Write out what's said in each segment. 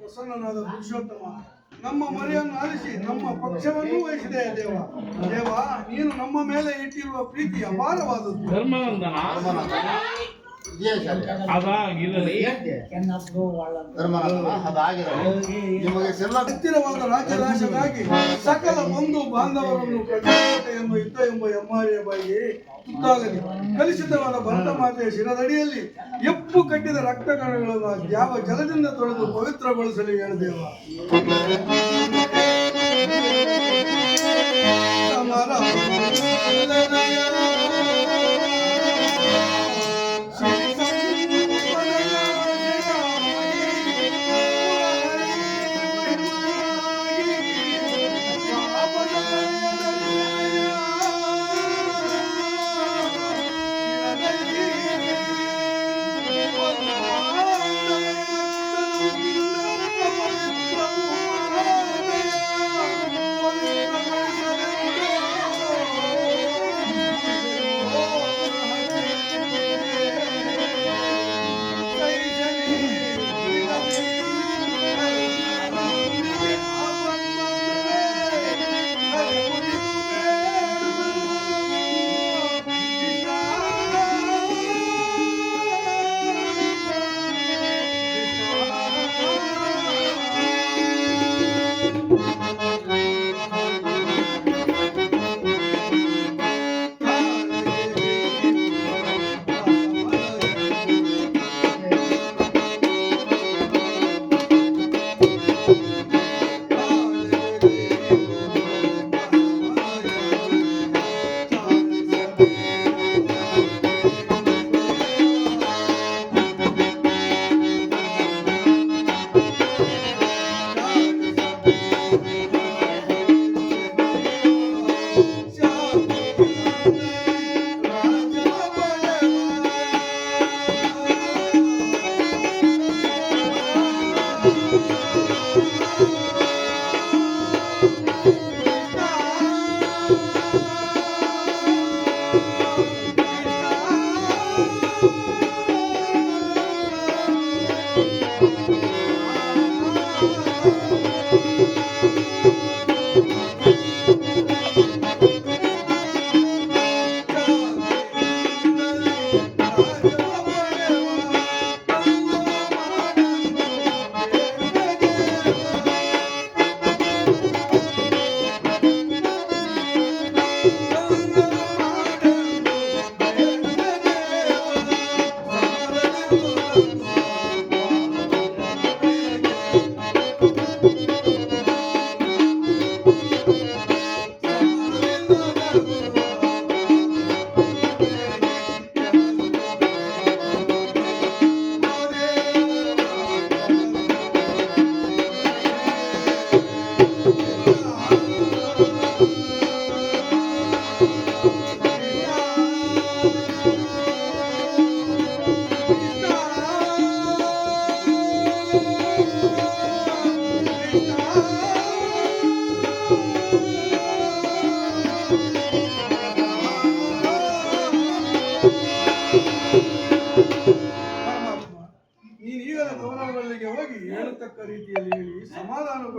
ಪ್ರಸನ್ನನಾದ ಪುರುಷೋತ್ತಮ, ನಮ್ಮ ಮೊರೆಯನ್ನು ಆಲಿಸಿ ನಮ್ಮ ಪಕ್ಷವನ್ನು ವಹಿಸಿದೆ ದೇವ. ದೇವ, ನೀನು ನಮ್ಮ ಮೇಲೆ ಇಟ್ಟಿರುವ ಪ್ರೀತಿ ಅಪಾರವಾದದ್ದು. ಧರ್ಮನಂದನ ಹತ್ತಿರವಾದ ರಾಜ್ಯನಾಶಕ್ಕಾಗಿ ಸಕಲ ಬಂಧು ಬಾಂಧವರನ್ನು ಪ್ರಜಾಕೋಟೆಯನ್ನು ಯುದ್ಧ ಎಂಬ ಎಮ್ಮಾರಿಯ ಬಾಯಿಗೆ ತುತ್ತಾಗಲಿ. ಕಲುಷಿತವಾದ ಭರತ ಮಾತೆಯ ಶಿರದಡಿಯಲ್ಲಿ ಎಪ್ಪು ಕಟ್ಟಿದ ರಕ್ತ ಕಣಗಳನ್ನು ಯಾವ ಜಲದಿಂದ ತೊಳೆದು ಪವಿತ್ರಗೊಳಿಸಲು ಹೇಳಿದೆವ.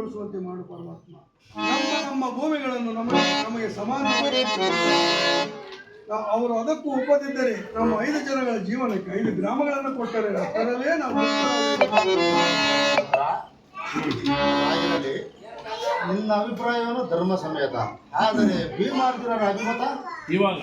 ಸಮಾಧಾನಗೊಳಿಸುವಂತೆ ಮಾಡು ಪರಮಾತ್ಮ. ನಮ್ಮ ಭೂಮಿಗಳನ್ನು ನಮಗೆ ಸಮಾನ ಅವರು ಅದಕ್ಕೂ ಒಪ್ಪದಿದ್ದರೆ ನಮ್ಮ 5 ಜನಗಳ ಜೀವನಕ್ಕೆ 5 ಗ್ರಾಮಗಳನ್ನು ಕೊಟ್ಟರೆ ಅದರಲ್ಲೇ ನಾವು ನಿನ್ನ ಅಭಿಪ್ರಾಯವನ್ನು ಧರ್ಮ ಸಮೇತ. ಆದರೆ ಭೀಮಾರ್ಜುನರ ಅಭಿಮತ ಇವಾಗ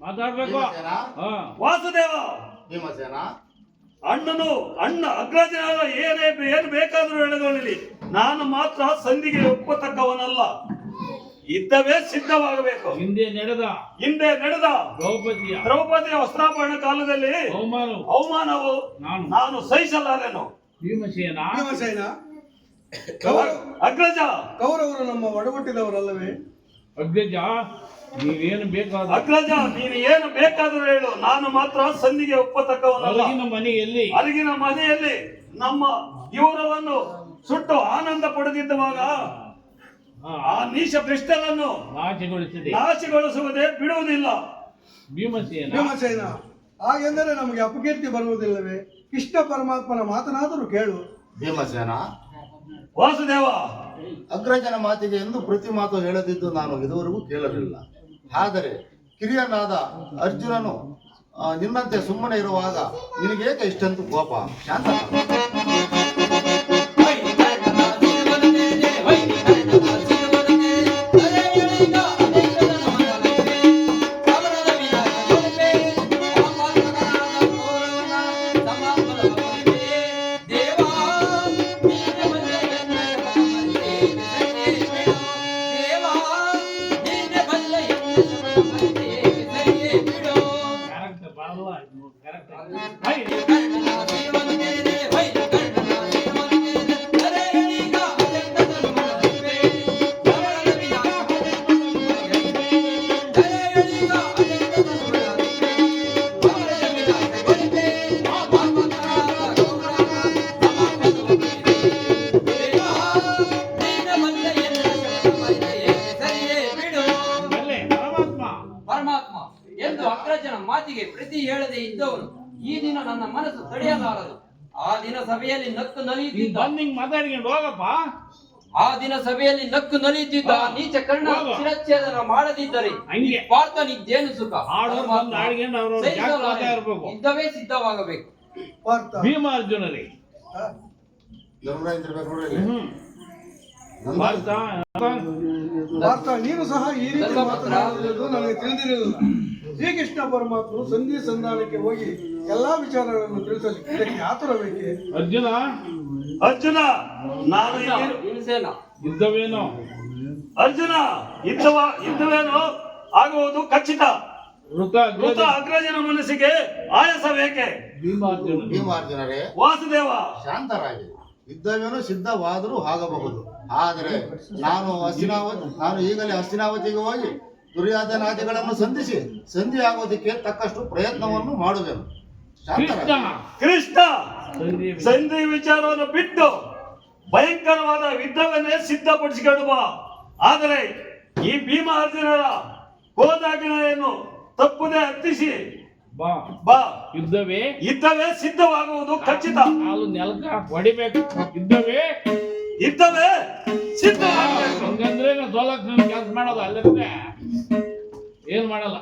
ಮಾತಾಡ್ಬೇಕು. ವಾಸುದೇವ, ಭೀಮಸೇನ ಅಣ್ಣ ಅಗ್ರಜನಾದ ಏನು ಬೇಕಾದರೂ ಎಳೆದೊಳಲಿ, ನಾನು ಮಾತ್ರ ಸಂಧಿಗೆ ಒಪ್ಪತಕ್ಕವನಲ್ಲ. ಇದ್ದವೇ ಸಿದ್ಧವಾಗಬೇಕು. ಹಿಂದೆ ನಡೆದ ದ್ರೌಪದಿಯ ವಸ್ತ್ರಾಪರಣ ಕಾಲದಲ್ಲಿ ಅವಮಾನವು ನಾನು ಸಹಿಸಲಾರೆನು. ಭೀಮಸೇನ ಅಗ್ರಜ, ಕೌರವರು ನಮ್ಮ ಒಡಹುಟ್ಟಿದವರಲ್ಲವೇ? ಅಗ್ರಜ, ನೀವೇನು ಬೇಕಾದ ಅಗ್ರಜ, ನೀನು ಏನು ಬೇಕಾದರೂ ಹೇಳು, ನಾನು ಮಾತ್ರ ಸಂಧಿಗೆ ಒಪ್ಪತಕ್ಕವನಲ್ಲ. ಅರಗಿನ ಮನೆಯಲ್ಲಿ ನಮ್ಮ ಇವರವನ್ನು ಸುಟ್ಟು ಆನಂದ ಪಡೆದಿದ್ದಾಗ ಆ ನೀಚ ಭ್ರಷ್ಟರನ್ನು ನಾಶಗೊಳಿಸುವುದೇ ಬಿಡುವುದಿಲ್ಲ. ಭೀಮಸೇನ, ಹಾಗೆಂದರೆ ನಮಗೆ ಅಪಕೀರ್ತಿ ಬರುವುದಿಲ್ಲವೇ? ಕೃಷ್ಣ ಪರಮಾತ್ಮನ ಮಾತನಾದರೂ ಕೇಳು. ಭೀಮಸೇನ, ವಾಸುದೇವ, ಅಗ್ರಜನ ಮಾತಿಗೆ ಎಂದು ಪ್ರತಿ ಮಾತು ಹೇಳದಿದ್ದು ನಾನು ಇದುವರೆಗೂ ಕೇಳಲಿಲ್ಲ. ಆದರೆ ಕಿರಿಯನಾದ ಅರ್ಜುನನು ನಿನ್ನಂತೆ ಸುಮ್ಮನೆ ಇರುವಾಗ ನಿನಗೇಕೆ ಇಷ್ಟಂತೂ ಕೋಪ? ಶಾಂತ ಮಾತಿಗೆ ಪ್ರತಿ ಹೇಳದೆ ಇದ್ದವನು ಈ ದಿನ ನನ್ನ ಮನಸ್ಸು ತಡೆಯಲಾರದು. ಆ ದಿನ ಸಭೆಯಲ್ಲಿ ನಕ್ಕು ನಲಿಯುತ್ತಿದ್ದ ಮಾತಾಡ್ಕೊಂಡು ಹೋಗಪ್ಪ. ಆ ದಿನ ಸಭೆಯಲ್ಲಿ ನಕ್ಕು ನಲಿಯುತ್ತಿದ್ದ ನೀಚ ಕರ್ಣ ಶಿರಚ್ಛೇದನ ಮಾಡದಿದ್ದರೆ ಪಾರ್ಥನಿದ್ದೇನು ಸುಖ? ಇದ್ದವೇ ಸಿದ್ಧವಾಗಬೇಕು. ಭೀಮಾರ್ಜುನರೇ, ನೀನು ಸಹ ಈ ರೀತಿ ಮಾತನಾಡುವುದು ನನಗೆ ತಿಳಿದಿರಲಿಲ್ಲ. ಶ್ರೀಕೃಷ್ಣ ಪರಮಾತ್ಮನು ಸಂಧಿ ಸಂಧಾನಕ್ಕೆ ಹೋಗಿ ಎಲ್ಲಾ ವಿಚಾರಗಳನ್ನು ತಿಳಿಸಲಿ. ಇದಕ್ಕೆ ಆತುರ ಬೇಕೆ? ಅರ್ಜುನ, ನಾನು ಯುದ್ಧವೇನೋ ಅರ್ಜುನ ಯುದ್ಧವೇನೋ ಆಗುವುದು ಖಚಿತ. ವೃತ ಅಗ್ರಜನ ಮನಸ್ಸಿಗೆ ಆಯಾಸ ಬೇಕೆ? ಭೀಮಾರ್ಜುನರೇ, ವಾಸುದೇವ, ಶಾಂತರಾಗಿ. ಯುದ್ಧವೇನೋ ಸಿದ್ಧವಾದರೂ ಆಗಬಹುದು. ಆದರೆ ನಾನು ಈಗಲೇ ಹಸ್ತಿನಾವತಿಗೆ ಹೋಗಿ ದುರ್ಯೋಧನಾದಿಗಳನ್ನು ಸಂಧಿ ಆಗೋದಕ್ಕೆ ತಕ್ಕಷ್ಟು ಪ್ರಯತ್ನವನ್ನು ಮಾಡುವೆನು. ಕೃಷ್ಣ, ಸಂಧಿ ವಿಚಾರವನ್ನು ಬಿಟ್ಟು ಭಯಂಕರವಾದ ಯುದ್ಧವನ್ನೇ ಸಿದ್ಧಪಡಿಸಿಕೊಳ್ಳುವ. ಆದರೆ ಈ ಭೀಮಾರ್ಜುನರ ಕೋದಾಗಿನೆಯನ್ನು ತಪ್ಪದೆ ಹತ್ತಿಸಿ ಬಾ. ಯುದ್ಧವೇ ಸಿದ್ಧವಾಗುವುದು ಖಚಿತ. ನೆಲಕ ಹೊಡಿಬೇಕು. ಯುದ್ಧವೇ ಸಿದ್ಧವಾಗಬೇಕು. ಹಂಗಂದ್ರೆ ಸೋಲಕ್ ನನ್ ಕೆಲಸ ಮಾಡೋದು ಅಲ್ಲದೆ ಏನ್ ಮಾಡಲ್ಲ.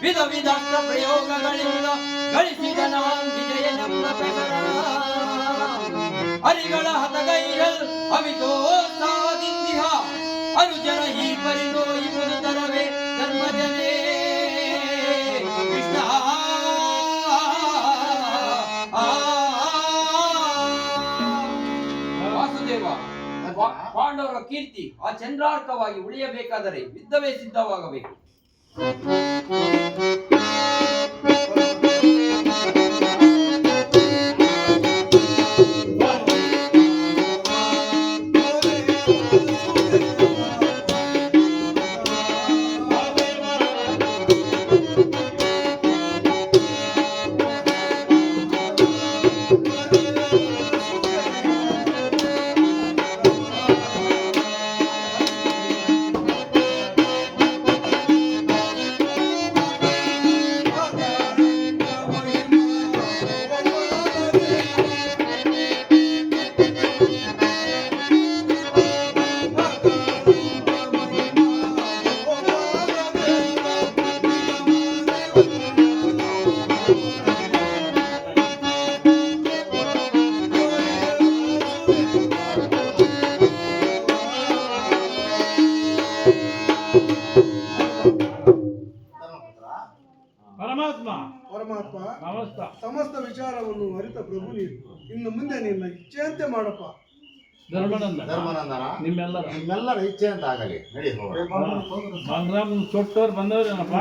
ವಿಧ ವಿಧಾಸ್ತ್ರ ಪ್ರಯೋಗಗಳಿಂದ ಗಳಿಸಿದ ವಿಜಯ ನಮ್ಮ ಹರಿಗಳ ಹತಗೈರಲ್ ಅವಿತೋತ್ಸಾಹದಿಂದಿಹ ಅನುಜನ ಈ ಪರಿನೋ ಇವುದು ತರವೇ ಧರ್ಮಜನೇ ಕೃಷ್ಣ. ವಾಸುದೇವ, ಪಾಂಡವರ ಕೀರ್ತಿ ಆ ಚಂದ್ರಾರ್ಕವಾಗಿ ಉಳಿಯಬೇಕಾದರೆ ಯುದ್ಧವೇ ಸಿದ್ಧವಾಗಬೇಕು. ಪರಮಾತ್ಮ ಪರಮಾತ್ಮ ನಮಸ್ತ. ಸಮಸ್ತ ವಿಚಾರವನ್ನು ಅರಿತ ಪ್ರಭು ನೀನು. ಇನ್ನು ಮುಂದೆ ನಿನ್ನ ಇಚ್ಛೆಯಂತೆ ಮಾಡಪ್ಪ. ಧರ್ಮನಂದ ಧರ್ಮನಂದನ ನಿಮ್ಮೆಲ್ಲರ ನಿಮ್ಮೆಲ್ಲರ ಇಚ್ಛೆ ಅಂತ ಆಗಲಿ. ನಡಿ ಹೋಗೋಣ. ಬಂಗ್ರಾಮ್ ಚೊಟ್ಟವ್ರು ಬಂದವ್ರೇನಪ್ಪ.